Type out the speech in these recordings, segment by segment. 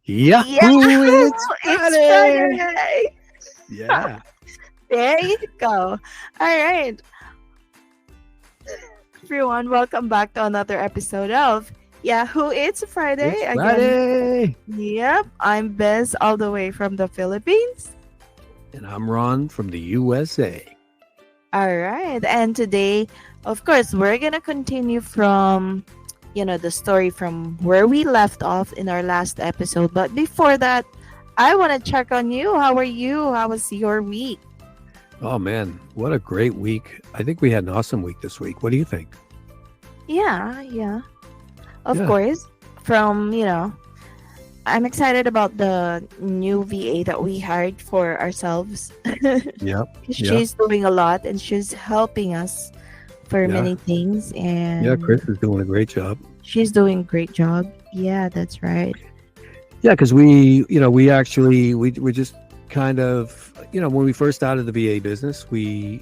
Yahoo! Yahoo! It's It's Friday. Friday. Yeah. There you go. All right, everyone, welcome back to another episode of Yahoo! It's It's Friday again. Friday. Yep, I'm Bess, all the way from the Philippines. And I'm Ron from the USA. All right, and today, of course, we're gonna continue from, the story from where we left off in our last episode. But before that, I want to check on you. How are you? How was your week? Oh, man. What a great week. I think we had an awesome week this week. What do you think? Yeah. Of Yeah. course, from, I'm excited about the new VA that we hired for ourselves. Yep. Yeah. She's doing a lot and she's helping us for Yeah. many things, Yeah. and Chris is doing a great job. she's doing a great job. Yeah, that's right. Yeah. Because we just kind of, when we first started the VA business, we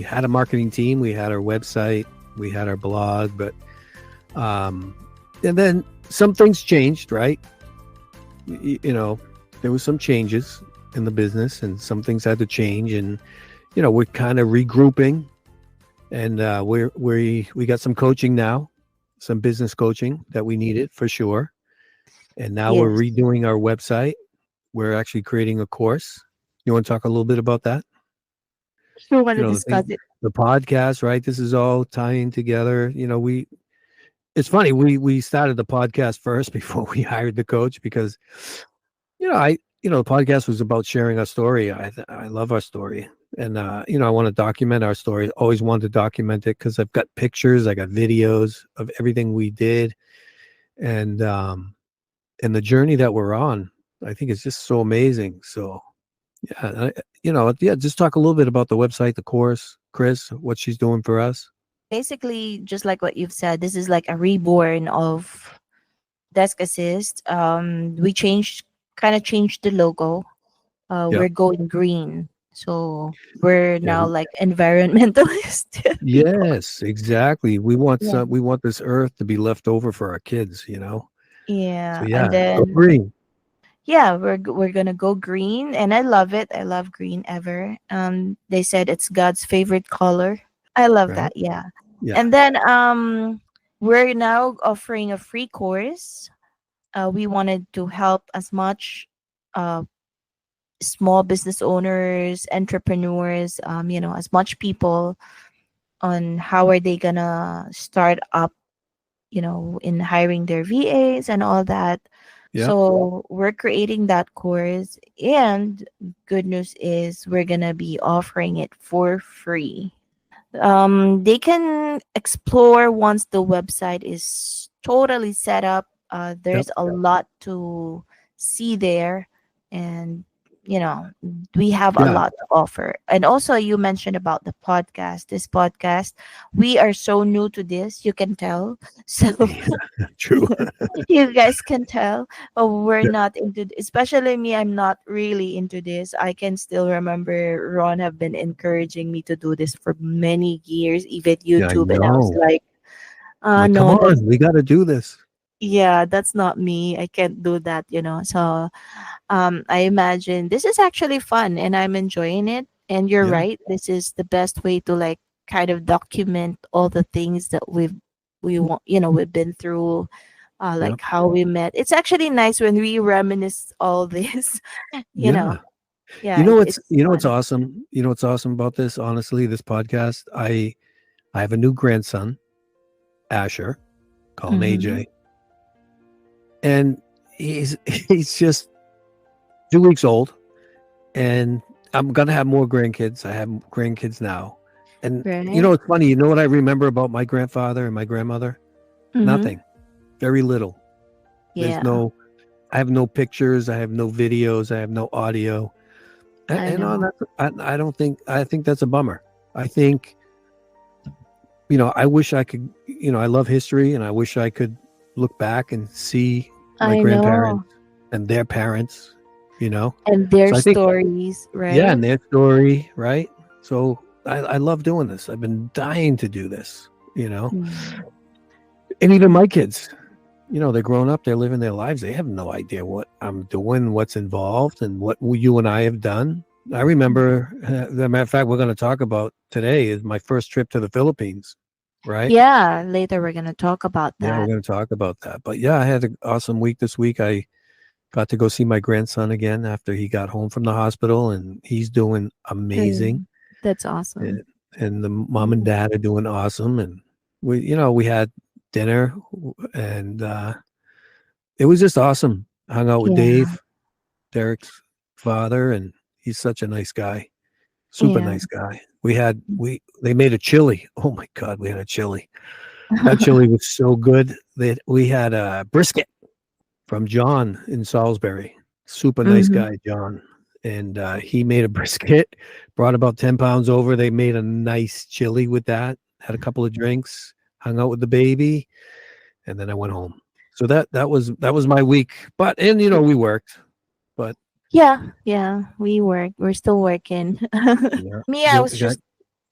had a marketing team, we had our website, we had our blog, but, and then some things changed, right? There was some changes in the business and some things had to change, and we're kind of regrouping, and we got some coaching now, some business coaching that we needed for sure, and now we're Yes. redoing our website. We're actually creating a course. You want to talk a little bit about that? We want to The discuss thing, it. the podcast, right? This is all tying together. It's funny, we started the podcast first before we hired the coach, because the podcast was about sharing our story. I love our story, and I want to document our story. Always wanted to document it because I've got pictures, I got videos of everything we did, and the journey that we're on. I think it's just so amazing. So just talk a little bit about the website, the course, Chris, what she's doing for us. Basically, just like what you've said, this is like a reborn of Desk Assist. We kind of changed the logo. Yeah, We're going green, so we're yeah, now like environmentalist people. yes, exactly. We want Yeah, we want this earth to be left over for our kids. So yeah, yeah, and go then green. yeah, we're gonna go green, and I love it. I love green ever. They said it's God's favorite color. I love Right? that. Yeah, Yeah. and then we're now offering a free course. We wanted to help as much uh small business owners, entrepreneurs, as much people on how are they gonna start up, in hiring their VAs and all that. Yeah. So we're creating that course, and good news is we're gonna be offering it for free. They can explore once the website is totally set up. Yep. There's a lot to see there, and you know we have a Yeah. lot to offer. And also, you mentioned about the podcast. This podcast, we are so new to this. You can tell. So True. you guys can tell, we're Yeah. not into, especially me, I'm not really into this. I can still remember Ron have been encouraging me to do this for many years, even Yeah, I YouTube, and I was know. like, I'm like, come no, that's, on, we got to do this. yeah, that's not me. I can't do that, so I imagine this is actually fun and I'm enjoying it. And you're Yeah. right, this is the best way to like kind of document all the things that we want, we've been through, Yeah. like how we met. It's actually nice when we reminisce all this. you know Yeah. yeah, it's What's fun. awesome? You know what's awesome about this? Honestly, this podcast, I have a new grandson, Asher, call him Hmm. AJ, and he's just 2 weeks old, and I'm gonna have more grandkids. I have grandkids now, and Right. it's funny. You know what I remember about my grandfather and my grandmother? Hmm. Nothing. Very little. There's Yeah, no. I have no pictures. I have no videos. I have no audio. I And know. I don't think. I think that's a bummer. I think I wish I could. I love history, and I wish I could look back and see my I know. grandparents and their parents. You know, And their so I think, stories, yeah, right? and their story, right? So I love doing this. I've been dying to do this. Mm. And even my kids. they're grown up, they're living their lives. They have no idea what I'm doing, what's involved, and what you and I have done. I remember, as a matter of fact, we're going to talk about today is my first trip to the Philippines, right? Yeah, later we're gonna talk about Yeah, we're that. going to talk about that. But yeah, I had an awesome week this week. I got to go see my grandson again after he got home from the hospital, and he's doing amazing. Good. That's awesome. And, and the mom and Mhm. dad are doing awesome. And we had dinner, and it was just awesome. Hung out with Yeah, Dave, Derek's father, and he's such a nice guy, super yeah. nice guy. They made a chili. Oh my god, we had a chili. That chili was so good that we had a brisket from John in Salisbury. Super nice Hmm. guy, John. And he made a brisket, brought about 10 pounds over. They made a nice chili with that, had a couple of drinks, hung out with the baby, and then I went home. So that was my week. But and we worked, but Yeah, yeah. We work. We're still working. yeah, Me, you got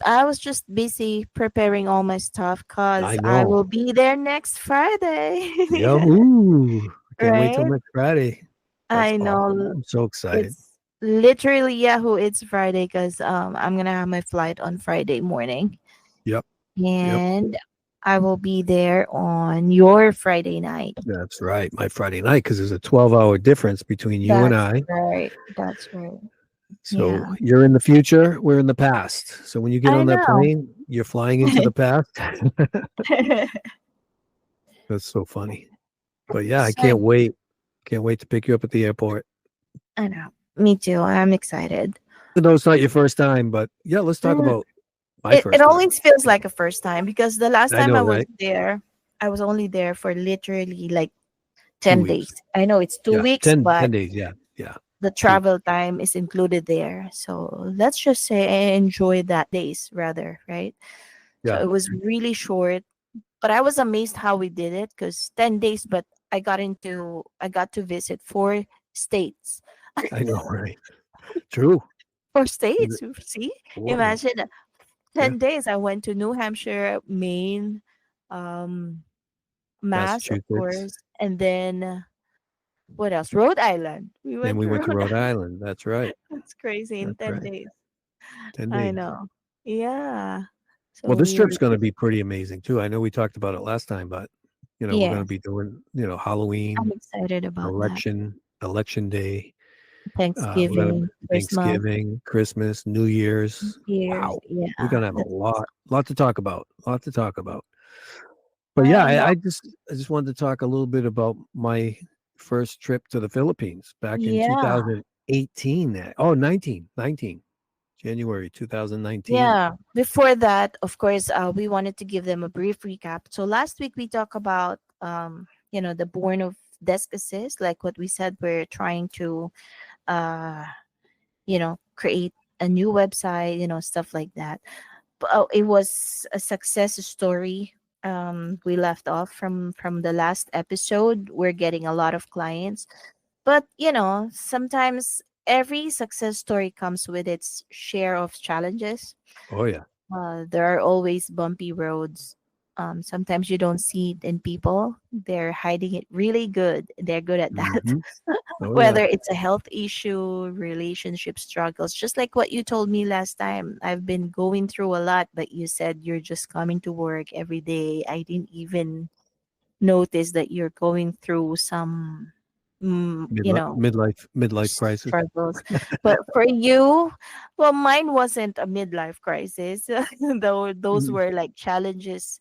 I was just busy preparing all my stuff I because I know. will be there next Friday. Yahoo! I can't wait till Right? next Friday. That's I awesome. know I'm so excited. it's literally Yahoo. It's Friday because I'm gonna have my flight on Friday morning, Yep. Yep. and I will be there on your Friday night. That's right. My Friday night, because there's a 12-hour difference between you and That's I. right. That's right. So Yeah, you're in the future, we're in the past. So when you get I on that know. plane, you're flying into the past. That's so funny. But yeah, I So can't wait. Can't wait to pick you up at the airport. I know. Me too. I'm excited. Even though it's not your first time, but yeah, let's talk Mm, about my it first time. always feels like a first time because the last I time know, I was right? there, I was only there for literally like 2 10 days. weeks. I know it's two Yeah, weeks, 10, but 10 days. Yeah, yeah, the true. travel time is included there. So let's just say I enjoyed that days rather, right? So Yeah, it was really short, but I was amazed how we did it because 10 days, but I got to visit four states. I know, right? True. Four Is states, it you see? four? Yeah, Imagine yeah. 10 days. I went to New Hampshire, Maine, um, Mass, of Massachusetts. course, and then what else? Rhode Island. We Then went we to went to Rhode Rhode Island. Island. That's right. That's crazy in That's 10 right. days. 10 I days. know. Yeah. Well, So this we were trip's going to be pretty amazing too. I know we talked about it last time, but we're going to yes, be doing, I'm Halloween, excited about that. election day. We're going to Thanksgiving, Christmas, Thanksgiving, Christmas, New Year's. years. Wow. We're Yeah, going to have a that's lot to talk about, lot to talk about. But yeah, I know. I just wanted to talk a little bit about my first trip to the Philippines back in Yeah. 2018. Oh, 19, January 2019. Yeah. Before that, of course, we wanted to give them a brief recap. So last week we talked about the born of desk assist, like what we said, we're trying to uh create a new website, stuff like that. But it was a success story. We left off from the last episode. We're getting a lot of clients, but sometimes every success story comes with its share of challenges. Oh yeah. There are always bumpy roads. Sometimes you don't see it in people. They're hiding it really good. They're good at that. Hmm. Oh yeah. Whether it's a health issue, relationship struggles, just like what you told me last time. I've been going through a lot, but you said you're just coming to work every day. I didn't even notice that you're going through some, Midlife crisis. struggles. But for you, well, mine wasn't a midlife crisis. Though those Mm, were like challenges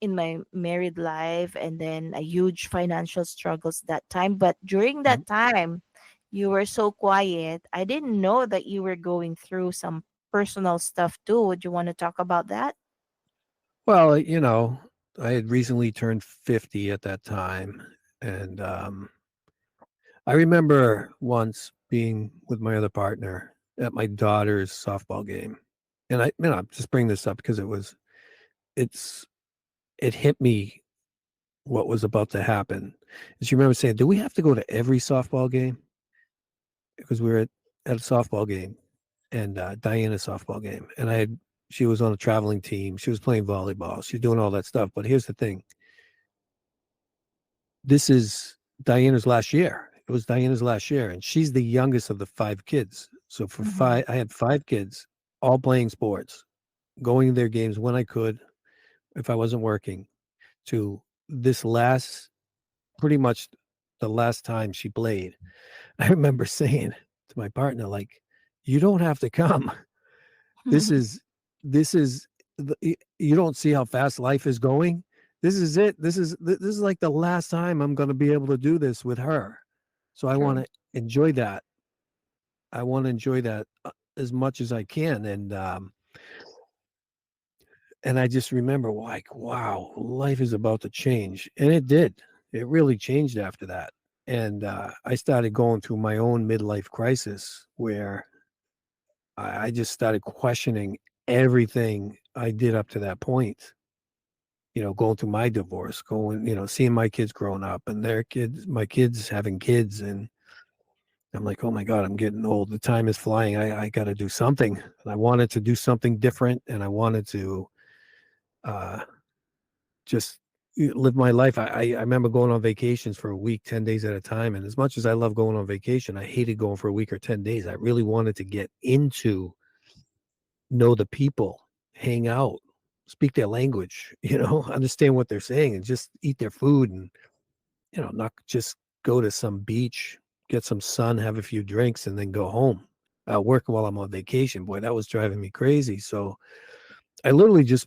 in my married life and then a huge financial struggles that time. But during mm. that time, you were so quiet. I didn't know that you were going through some personal stuff too. Would you want to talk about that? Well, I had recently turned 50 at that time, and I remember once being with my other partner at my daughter's softball game, and I'm just bring this up because it's it hit me what was about to happen. And she remember saying, "Do we have to go to every softball game?" Because we were at a softball game, and Diana's softball game, and she was on a traveling team. She was playing volleyball. She was doing all that stuff. But here's the thing: this is Diana's last year. It was Diana's last year, and she's the youngest of the 5 kids. So for Mm-hmm. five, I had 5 kids, all playing sports, going to their games when I could, if I wasn't working. To this last, pretty much the last time she played, I remember saying to my partner, like, "You don't have to come. This is, this is, you don't see how fast life is going. This is it. This is like the last time I'm going to be able to do this with her. So I want True. to enjoy that. I want to enjoy that as much as I can." And I just remember, like, wow, life is about to change, and it did. It really changed after that. And I started going through my own midlife crisis where I just started questioning everything I did up to that point. Going through my divorce, seeing my kids growing up and their kids, my kids having kids. And I'm like, oh my God, I'm getting old. The time is flying. I got to do something. And I wanted to do something different. And I wanted to uh, just live my life. I remember going on vacations for a week, 10 days at a time. And as much as I love going on vacation, I hated going for a week or 10 days. I really wanted to get into, know the people, hang out, speak their language, understand what they're saying and just eat their food and, not just go to some beach, get some sun, have a few drinks, and then go home. Work while I'm on vacation. Boy, that was driving me crazy. So I literally just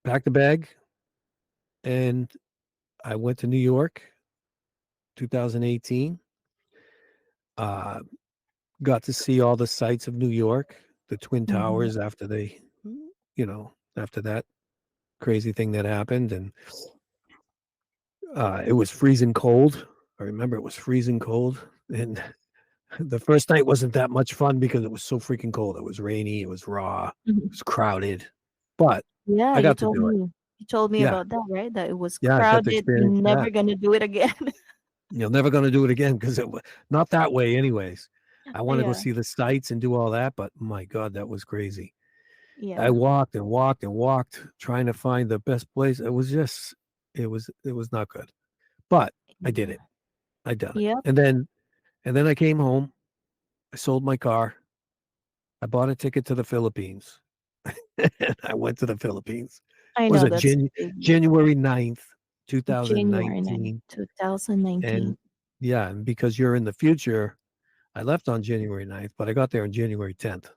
packed a bag and I went to New York, 2018. Uh, got to see all the sights of New York, the Twin Mm-hmm. Towers after that crazy thing that happened. And it was freezing cold. I remember it was freezing cold. And the first night wasn't that much fun because it was so freaking cold. It was rainy, it was raw, it was crowded, but Yeah, I got to do it. you told me Yeah. about that, right? That it was Yeah. I got to crowded. You're experience never that. gonna do it again. You're never going to do it again because it was not that way, anyways. I want to go Yeah, see the sights and do all that, but my God, that was crazy. I yeah, walked and walked and walked trying to find the best place. It was not good, but I did yeah. it. I done it. Yep, And then I came home. I sold my car. I bought a ticket to the Philippines. I went to the Philippines. I Was know it that's big. January 9th, January 9th, 2019? 2019. And yeah, and because you're in the future, I left on January 9th, but I got there on January 10th.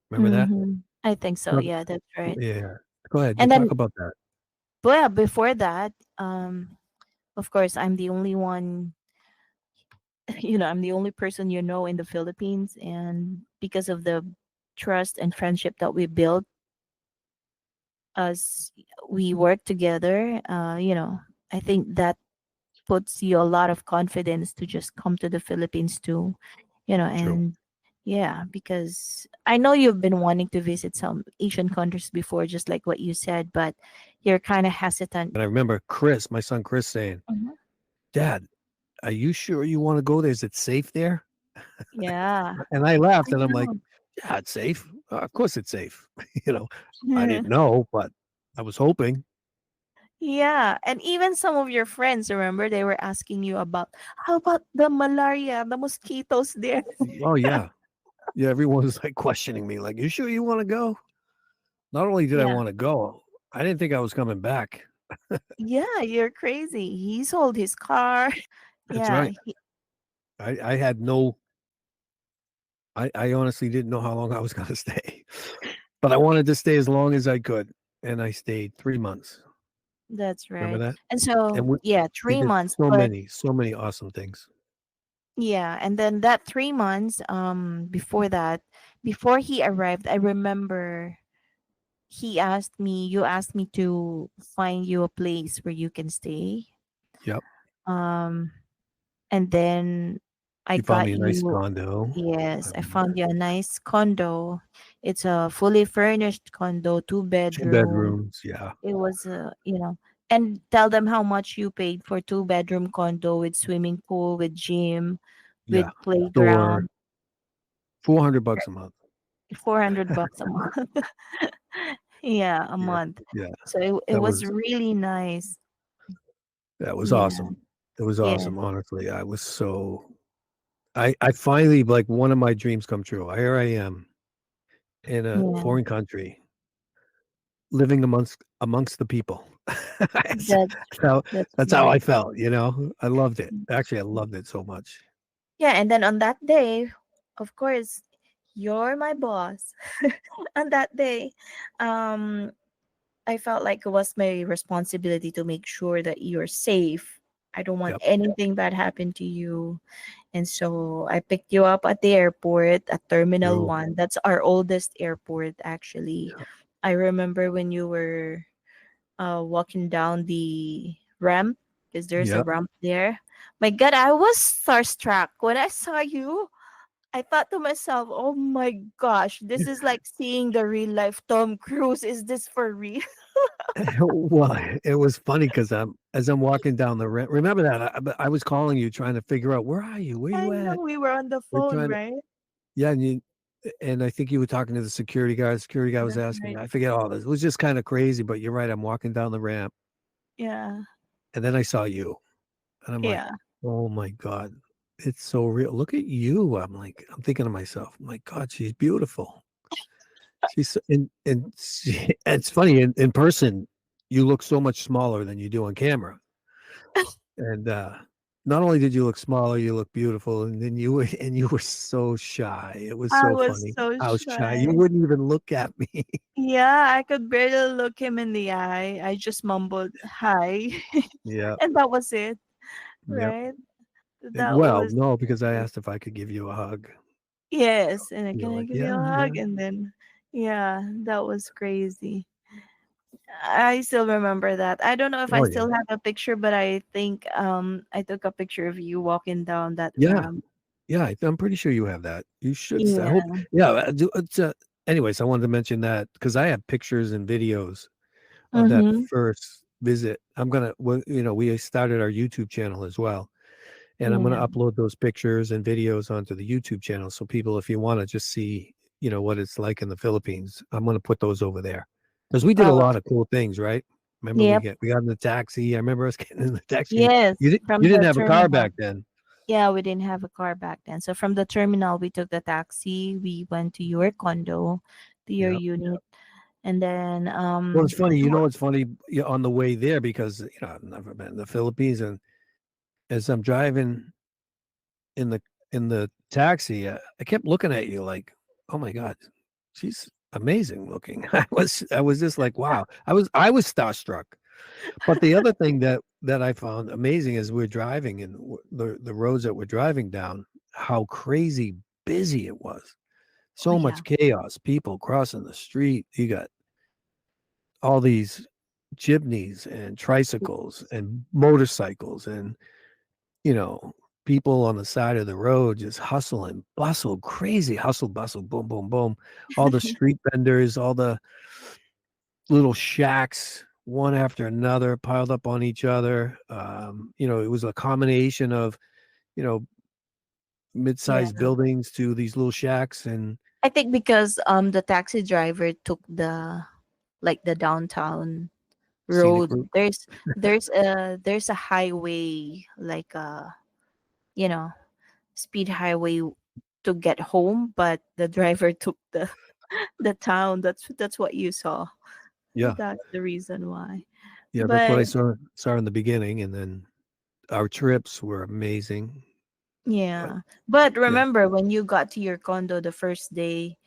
Remember that? Mm-hmm. I think so. Talk- Yeah, that's right. Yeah. Go ahead. You And talk then, about that. well, before that, of course, I'm the only one. I'm the only person in the Philippines, and because of the trust and friendship that we built as we work together, I think that puts you a lot of confidence to just come to the Philippines too, True. and yeah, because I know you've been wanting to visit some Asian countries before, just like what you said, but you're kind of hesitant. And I remember Chris, my son Chris, saying, Mhm. Dad, are you sure you want to go there? Is it safe there? Yeah, And I laughed I and I'm like, know. yeah, it's safe. Of course it's safe. you know, I didn't know, but I was hoping. Yeah, and even some of your friends, remember, they were asking you about how about the malaria, the mosquitoes there. Oh yeah. Yeah, everyone was like questioning me, like, you sure you want to go? Not only did I Yeah. want to go, I didn't think I was coming back. Yeah, you're crazy. He sold his car. That's Yeah, right. I had no I honestly didn't know how long I was gonna stay. But I wanted to stay as long as I could. And I stayed 3 months. that's Remember right. that? And And so, yeah, we three did months. But so many awesome things. yeah, and then that 3 months, before that, before he arrived, I remember you asked me to find you a place where you can stay. Yep. Um, and then I You found got me a nice you. condo. I Yes, I remember found that. you a nice condo. It's a fully furnished condo, two Two bedroom. bedrooms. Yeah. It was, and tell them how much you paid for two-bedroom condo with swimming pool, with gym, with Yeah. Store playground. $400 a month. 400 bucks a month. Yeah, a Yeah. month. Yeah. So it That was was really nice. that was Yeah. awesome. It was Yeah. awesome, honestly. I was so I finally like one of my dreams come true. Here I am in a Yeah. foreign country, living amongst the people. That's That's how that's that's how I right. felt, you know? I loved it. Actually, I loved it so much. Yeah, and then on that day, of course, you're my boss. On that day, um, I felt like it was my responsibility to make sure that you're safe. I don't want Yep. anything bad happen to you. And so I picked you up at the airport at Terminal True. 1. That's our oldest airport, actually. Yep. I remember when you were walking down the ramp, because there's a Yep. ramp there. My God, I was starstruck when I saw you. I thought to myself, oh my gosh, this is like seeing the real life Tom Cruise. Is this for real? Well, it was funny because as I'm walking down the remember that I was calling you trying to figure out where are you? Where I you know at? we were on the We're phone, trying to right? yeah, and I think you were talking to the security guy. The security guy was That's asking me. right. I forget all this. It was just kind of crazy, but you're right. I'm walking down the ramp, Yeah. and then I saw you, and I'm like, Yeah. oh my god, it's so real. Look at you. I'm thinking to myself, my God, she's beautiful. It's funny in person. You look so much smaller than you do on camera. And not only did you look smaller, you look beautiful, and then you were so shy. It was I so was funny so how shy you shy. wouldn't even look at me. Yeah, I could barely look him in the eye. I just mumbled hi. Yeah, And that was it, yep. right? And, That well, was no, because I asked if I could give you a hug. yes. And then, You're can I like, give you a yeah, hug? yeah. And then yeah, that was crazy. I still remember that. I don't know if I Oh yeah, still have a picture, but I think I took a picture of you walking down that yeah, ramp. yeah. I'm pretty sure you have that. You should. I Yeah. hope. Yeah. Anyways, I wanted to mention that because I have pictures and videos of that Mm-hmm. first visit. We started our YouTube channel as well. And I'm going Yeah. to upload those pictures and videos onto the YouTube channel. So people, if you want to just see, what it's like in the Philippines, I'm going to put those over there because we did a Oh, lot of cool things, right? Remember yep. we got in the taxi. I remember us getting in the taxi. Yes. You From didn't the have a car terminal. back then. Yeah, we didn't have a car back then. So from the terminal, we took the taxi. We went to your condo, to your Yeah. unit, and then Well, it's funny. It's funny on the way there because I've never been in the Philippines, and as I'm driving in the taxi, I kept looking at you like, oh my god, she's amazing looking. I was just like, wow. I was starstruck. But the other thing that I found amazing is we're driving and the roads that we're driving down, how crazy busy it was. oh So yeah, much chaos, people crossing the street. You got all these jeepneys and tricycles and motorcycles and you know, people on the side of the road just hustle and bustle, crazy hustle, bustle, boom, boom, boom. All the street vendors, all the little shacks, one after another, piled up on each other. It was a combination of, you know, yeah. mid-sized buildings to these little shacks and I think because the taxi driver took the downtown scenic road. route. There's a highway, like a you know speed highway to get home, but the driver took the town. That's what you saw. Yeah. That's the reason why. Yeah, that's what But I saw in the beginning. And then our trips were amazing. But yeah. But yeah, remember when you got to your condo the first day,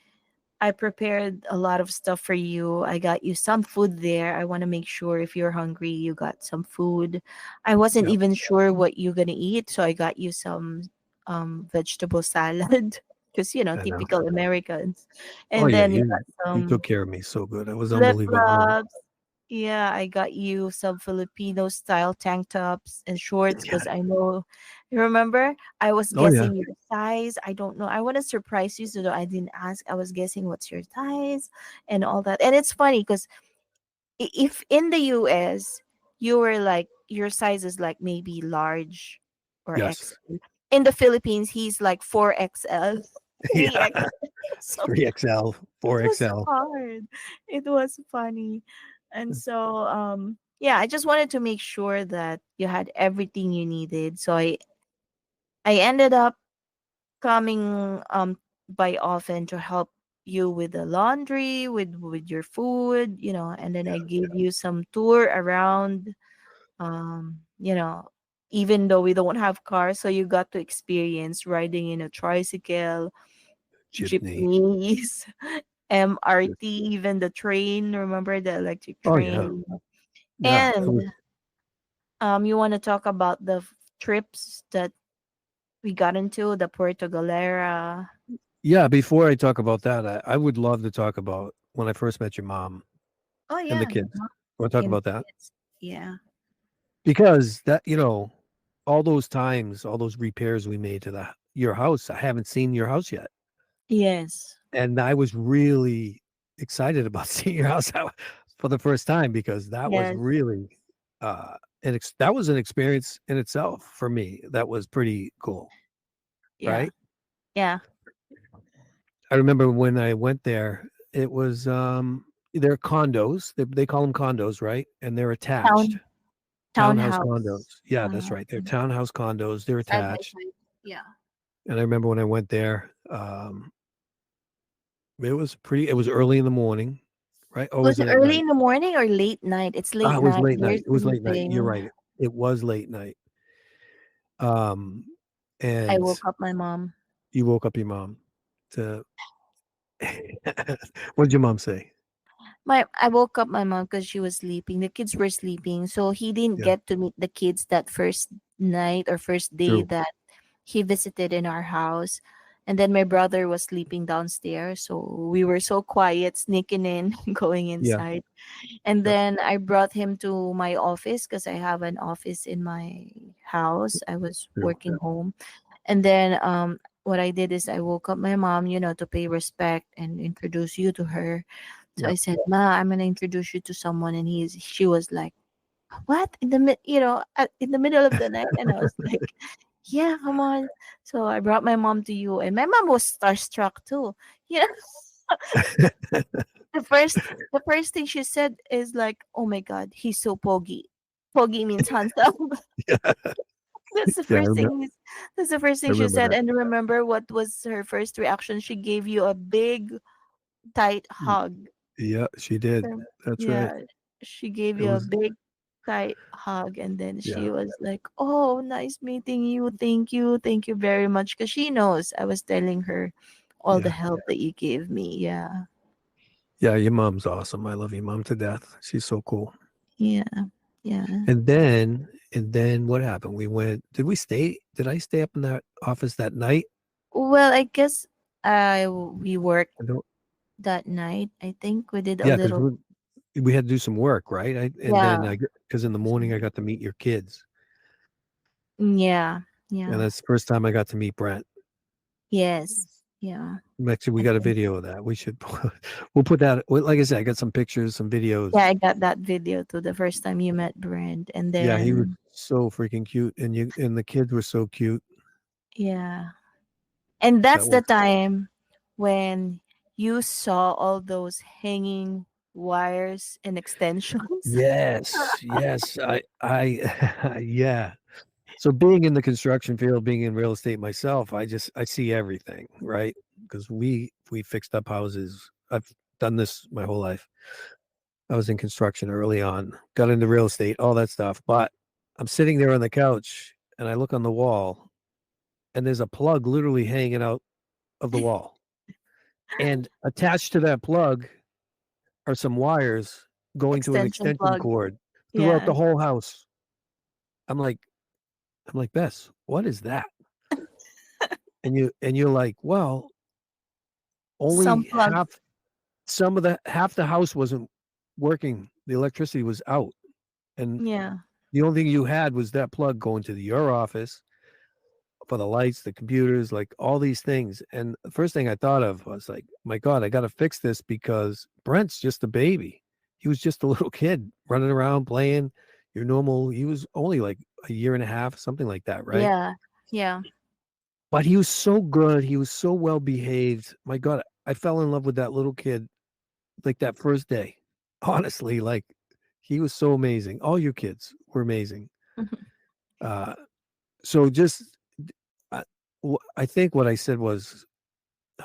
I prepared a lot of stuff for you. I got you some food there. I want to make sure if you're hungry, you got some food. I wasn't yeah, even sure what you're gonna eat, so I got you some vegetable salad because I know. typical Americans. Oh And yeah, then you you got you some took care of me so good. It was flip unbelievable. flops. Yeah, I got you some Filipino style tank tops and shorts Yeah. because I know. You remember? I was Oh yeah. guessing your size. I don't know. I want to surprise you, so I didn't ask. I was guessing what's your size and all that. And it's funny because if in the US you were like your size is like maybe large or Yes. XL. In the Philippines, he's like 4XL, Yeah. 3XL. So 3XL, it was 4XL. hard. It was funny. And so yeah, I just wanted to make sure that you had everything you needed. So I ended up coming by often to help you with the laundry, with your food, and then I Yeah, gave you some tour around, you know, even though we don't have cars, so you got to experience riding in a tricycle, jeepney. jeepneys, MRT, even the train. Remember the electric Oh yeah, train? yeah. It And was you want to talk about the trips that we got into, the Puerto Galera? yeah. Before I talk about that, I would love to talk about when I first met your mom Oh and the yeah, kids. Want to talk and about that it's yeah. because that all those times, all those repairs we made to the your house. I haven't seen your house yet, Yes. and I was really excited about seeing your house for the first time because that was Yes. really that was an experience in itself for me. That was pretty cool, Yeah. right? Yeah. I remember when I went there, it was they're condos. They call them condos, right? And they're attached. Town Townhouse townhouse. condos. Yeah, that's Townhouse. right. They're townhouse condos. They're Side by attached. side. Yeah. And I remember when I went there, it was early in the morning, right? Or Was was it it at early night? in the morning or late night? It's Ah, late it was night. late They're night. It was late night. You're sleeping. right. It was late night. Um, I and woke up my mom. you woke up your mom to what did your mom say? I woke up my mom because she was sleeping. The kids were sleeping, so he didn't Yeah, get to meet the kids that first night or first day true. that he visited in our house. And then my brother was sleeping downstairs, so we were so quiet, sneaking in, going Yeah, inside. And yep, then I brought him to my office because I have an office in my house. I was true. working home. And then what I did is I woke up my mom, to pay respect and introduce you to her. So I Yep. said, "Ma, I'm gonna introduce you to someone," and she was like, "What in the in the middle of the night?" And I was like, "Yeah, come on." So I brought my mom to you, and my mom was starstruck too. You know, the first thing she said is like, "Oh my God, he's so poggy." Poggy means handsome. Yeah, That's the yeah, first thing. That's the first I thing she remember said. that. And remember what was her first reaction? She gave you a big, tight Y- hug. Yeah, she did. Um, That's right. Yeah, she gave It you a was big, tight hug, and then yeah, she was like, "Oh, nice meeting you. Thank you very much." Because she knows I was telling her all the yeah, help that you gave me. Yeah, yeah. Your mom's awesome. I love your mom to death. She's so cool. yeah, yeah. And then what happened? We went. Did we stay? Did I stay up in that office that night? Well, I guess we worked I don't. that night. I think we did a Yeah, because little. we had to do some work, right? And Yeah, then because in the morning I got to meet your kids, yeah, and yeah. that's the first time I got to meet Brent. Yes, yeah. Actually, we I got a think video of that. We should we'll put that. Like I said, I got some pictures, some yeah, videos. I got that video too. The first time you met Brent, and Yeah, he was then so freaking cute, and the kids were so cute. yeah, and That that's the was time when you saw all those hanging wires and extensions. yes, yes. I yeah. So being in the construction field, being in real estate myself, I see everything, right? Because we fixed up houses. I've done this my whole life. I was in construction early on, got into real estate, all that stuff. But I'm sitting there on the couch and I look on the wall and there's a plug literally hanging out of the wall. And attached to that plug are some wires going to an Extension extension plug. cord throughout Yeah, the whole house. I'm like, I'm like, Bess, what is that? And you're like, well, some only plug. half the house wasn't working. The electricity was out. And Yeah, the only thing you had was that plug going to your office for the lights, the computers, like all these things. And the first thing I thought of was like, my God, I got to fix this because Brent's just a baby. He was just a little kid running around playing your normal. He was only like a year and a half, something like that, right? yeah, yeah. But he was so good. He was so well behaved. My God, I fell in love with that little kid like that first day. Honestly, like He was so amazing. All your kids were amazing. Uh, so just, I, I think what I said was,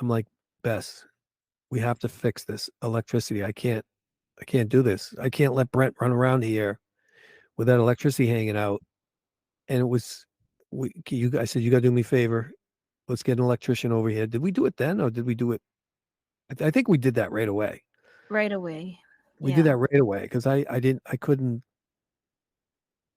I'm like, Bess, we have to fix this electricity. I can't do this. I can't let Brent run around here with that electricity hanging out. And it was, I said, you got to do me a favor. Let's get an electrician over here. Did we do it then or did we do it? I think we did that right away. Right away. We did Yeah. that right away because I couldn't,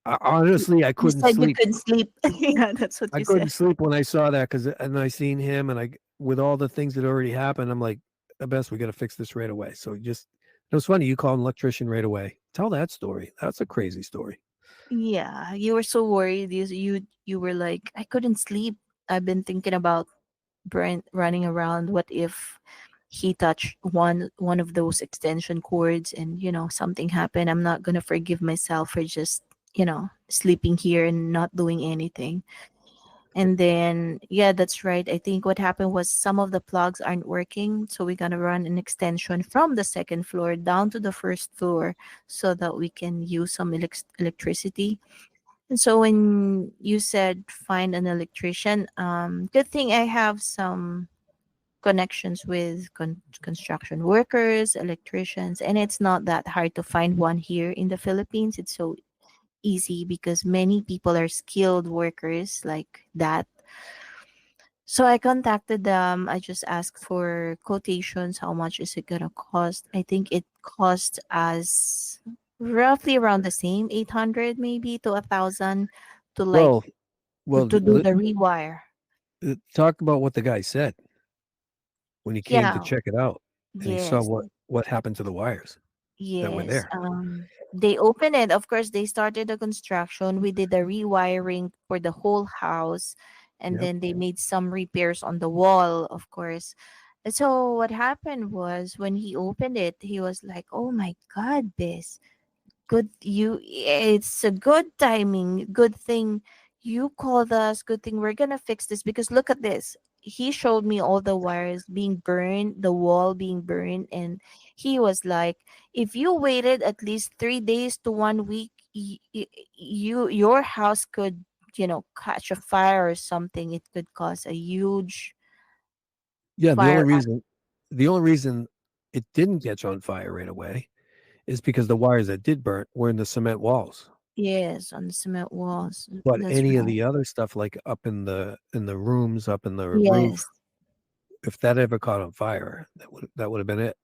honestly, I You couldn't said you sleep. couldn't sleep. Yeah, that's what I you said. couldn't sleep when I saw that because, and I seen him and with all the things that already happened, I'm like, at best, we got to fix this right away. So just, it was funny. You called an electrician right away. Tell that story. That's a crazy story. Yeah, you were so worried. You were like, I couldn't sleep. I've been thinking about Brent running around. What if he touched one of those extension cords and something happened? I'm not gonna forgive myself for just sleeping here and not doing anything. And then, yeah, that's right. I think what happened was some of the plugs aren't working. So we're going to run an extension from the second floor down to the first floor so that we can use some electricity. And so when you said find an electrician, good thing I have some connections with construction workers, electricians, and it's not that hard to find one here in the Philippines. It's so easy because many people are skilled workers like that. So I contacted them. I just asked for quotations. How much is it gonna cost? I think it cost us roughly around the same, 800 maybe to 1,000 to like Well, well, to do the rewire. talk about what the guy said when he came to Yeah. check it out and he saw Yes. what happened to the wires that were Yes. there. They opened it. Of course, they started the construction. We did the rewiring for the whole house, and Yep. then they made some repairs on the wall, of course. And so what happened was when he opened it, he was like, "Oh my God, this good you it's a good timing, good thing you called us, good thing we're gonna fix this because look at this." He showed me all the wires being burned, the wall being burned, and he was like, if you waited at least 3 days to 1 week, your house could catch a fire or something. It could cause a huge Yeah, fire. the only reason it didn't catch on fire right away is because the wires that did burn were in the cement walls. Yes, on the cement walls. But That's any of right. the other stuff, like up in the rooms, up in the roof, Yes. if that ever caught on fire, that would have been it.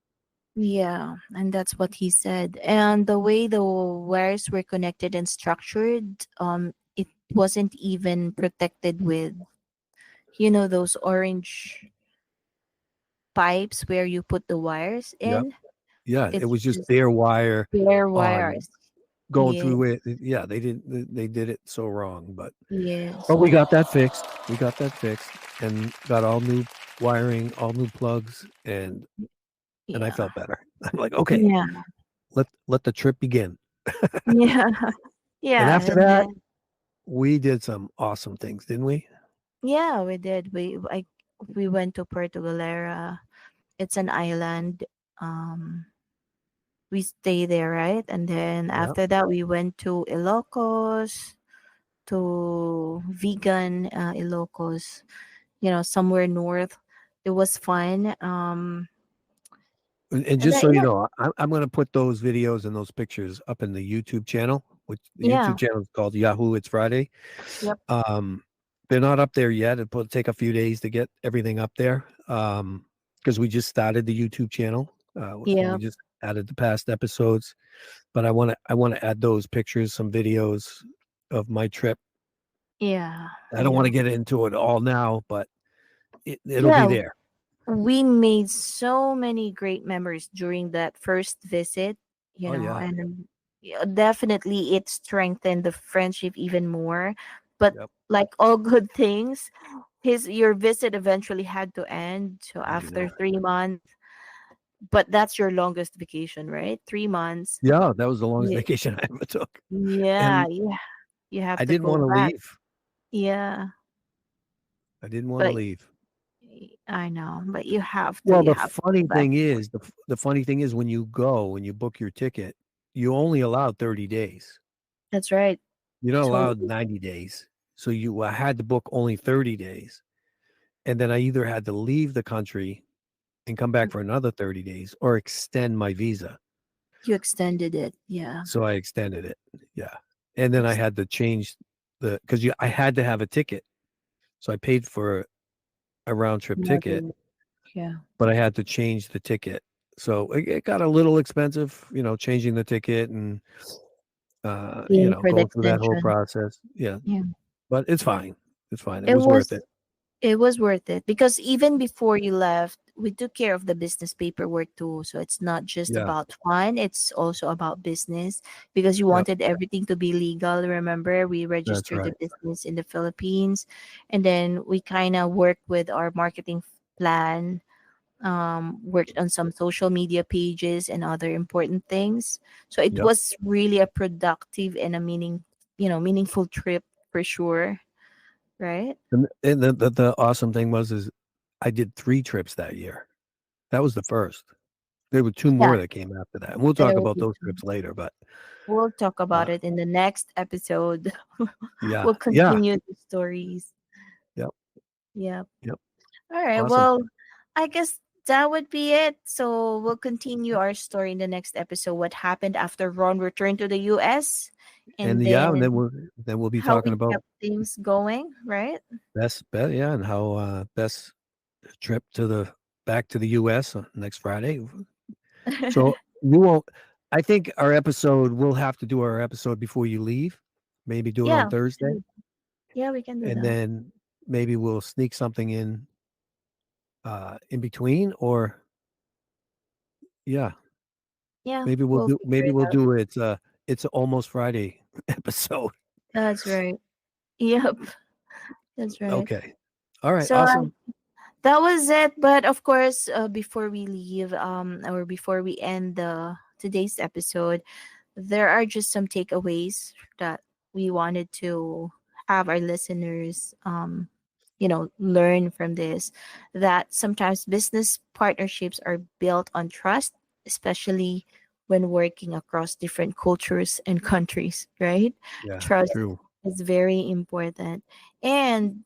Yeah, and that's what he said. And the way the wires were connected and structured, it wasn't even protected with, those orange pipes where you put the wires Yep. in. Yeah, it It's was just just bare wire bare on wires. going Yeah, through it. Yeah, they did it so wrong, yes, but we got that fixed. We got that fixed and got all new wiring, all new plugs, and I yeah, felt better. I'm like, okay, yeah, let the trip begin. yeah, And yeah. after And that, then, we did some awesome things, didn't we? yeah, we did. We went to Puerto Galera. It's an island. Um, we stay there, right? And then Yeah. after that, we went to Ilocos, to vegan Ilocos, somewhere north. It was fun. And And just then, so you yeah, know, I'm going to put those videos and those pictures up in the YouTube channel, which the yeah, YouTube channel is called Yahoo It's Friday. yep, Um, they're not up there yet. It'll take a few days to get everything up there. Because we just started the YouTube channel. And we yep, just added the past episodes. But I want to add those pictures, some videos of my trip. yeah, I I don't want to know. get into it all now, but it'll be Yeah, there. we made so many great memories during that first visit, Oh yeah. and yeah, definitely it strengthened the friendship even more. But Yep. like all good things, your visit eventually had to end. So I after know. 3 months, but that's your longest vacation, right? 3 months. Yeah, that was the longest Yeah, vacation I ever took. yeah, And yeah. You have I to didn't go want to back. leave. Yeah, I didn't want to but leave. I know, but you have to. Well, You the have to go funny back. thing is, the funny thing is when you book your ticket, you only allowed 30 days. That's right. You're not allowed Totally. 90 days. So I had to book only 30 days. And then I either had to leave the country and come back for another 30 days or extend my visa. You extended it. Yeah. So I extended it. Yeah. And then I Ex- had to change because I had to have a ticket. So I paid for a round trip ticket, Another. Yeah. but I had to change the ticket. So it got a little expensive, changing the ticket and, Paying for the going through that whole extension. process. Yeah. Yeah. But it's fine. It's fine. It It was worth was it. it was worth it because even before you left, we took care of the business paperwork too. So it's not just Yeah. about fun, it's also about business because you Yep. wanted everything to be legal. Remember, we That's registered the right. business in the Philippines and then we kind of worked with our marketing plan, worked on some social media pages and other important things. So it Yep. was really a productive and a meaningful trip for sure, right? And the awesome thing is I did 3 trips that year. That was the first. There were 2 Yeah, more that came after that, and we'll talk there will about be those two. trips later, but, We'll talk about uh, it in the next episode. yeah, We'll yeah, continue the stories. yep, Yeah. yep, All right. awesome. Well, I guess that would be it. So we'll continue our story in the next episode. What happened after Ron returned to the US and And then then we'll be how talking we about kept things going, right? yeah, and how, Beth's trip to the back to the US on next Friday. So, you won't I think we'll have to do our episode before you leave, maybe do it on Yeah, we can Thursday, do that. Yeah, we can do and that. then maybe we'll sneak something in between, or yeah, Yeah, we'll figure maybe it we'll out. do it's almost Friday episode. That's right. Yep, that's right. Okay. All right, So awesome. that was it. But of course, before we leave, or before we end the today's episode, there are just some takeaways that we wanted to have our listeners, learn from this. That sometimes business partnerships are built on trust, especially when working across different cultures and countries. Right? Yeah, Trust true. is very important, and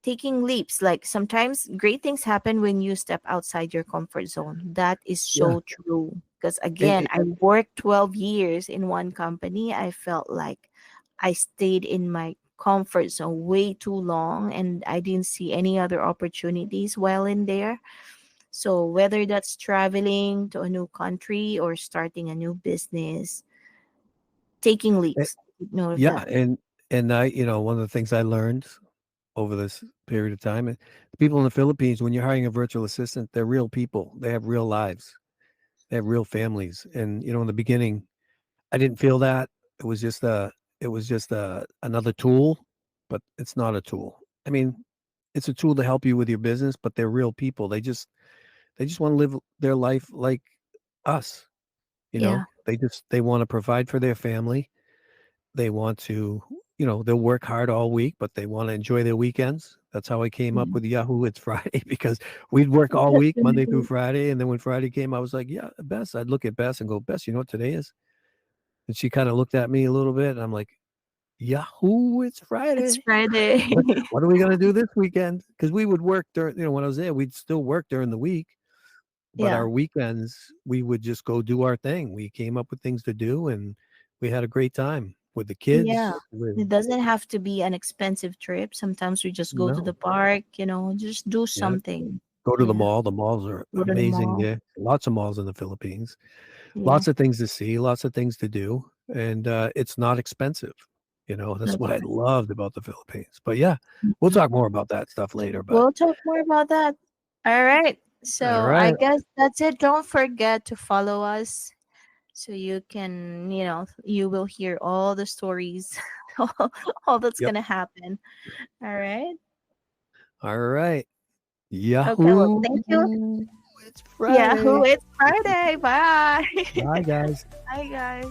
taking leaps. Like sometimes great things happen when you step outside your comfort zone. That is Yeah. so true. Because again, It, I worked 12 years in one company. I felt like I stayed in my comfort zone way too long and I didn't see any other opportunities while in there. So whether that's traveling to a new country or starting a new business, taking it, leaps. Take note of yeah, that. and one of the things I learned over this period of time, the people in the Philippines, when you're hiring a virtual assistant, they're real people. They have real lives. They have real families. And in the beginning, I didn't feel that. It was just another tool, but it's not a tool. I mean, it's a tool to help you with your business, but they're real people. They just want to live their life like us. Yeah. They want to provide for their family. They want to, they'll work hard all week, but they want to enjoy their weekends. That's how I came up Mhm. with Yahoo It's Friday because we'd work all week, Monday through Definitely. Friday. And then when Friday came, I was like, yeah, Bess. I'd look at Bess and go, Bess, you know what today is? And she kind of looked at me a little bit. And I'm like, Yahoo It's It's Friday. Friday. What are we going to do this weekend? Because we would work during, when I was there, we'd still work during the week. But Yeah. our weekends, we would just go do our thing. We came up with things to do and we had a great time with the Yeah. kids. It doesn't have to be an expensive trip. Sometimes we just go to the No, park, just do yeah, something. go to the Yeah. mall. The malls are Go to the amazing mall. there. Lots of malls in the Philippines. Yeah. Lots of things to see, lots of things to do, and it's not expensive. That's That's what I right. loved about the Philippines. But yeah, we'll Mhm. talk more about that stuff later. But We'll talk more about that. All right. all So I right, guess that's it. Don't forget to follow us so you can, you will hear all the stories, all that's yep, going to happen. All right. all right. Okay. Well, Yahoo! thank you. It's Yeah. Friday. It's Friday. Bye. Bye, guys. Bye, guys.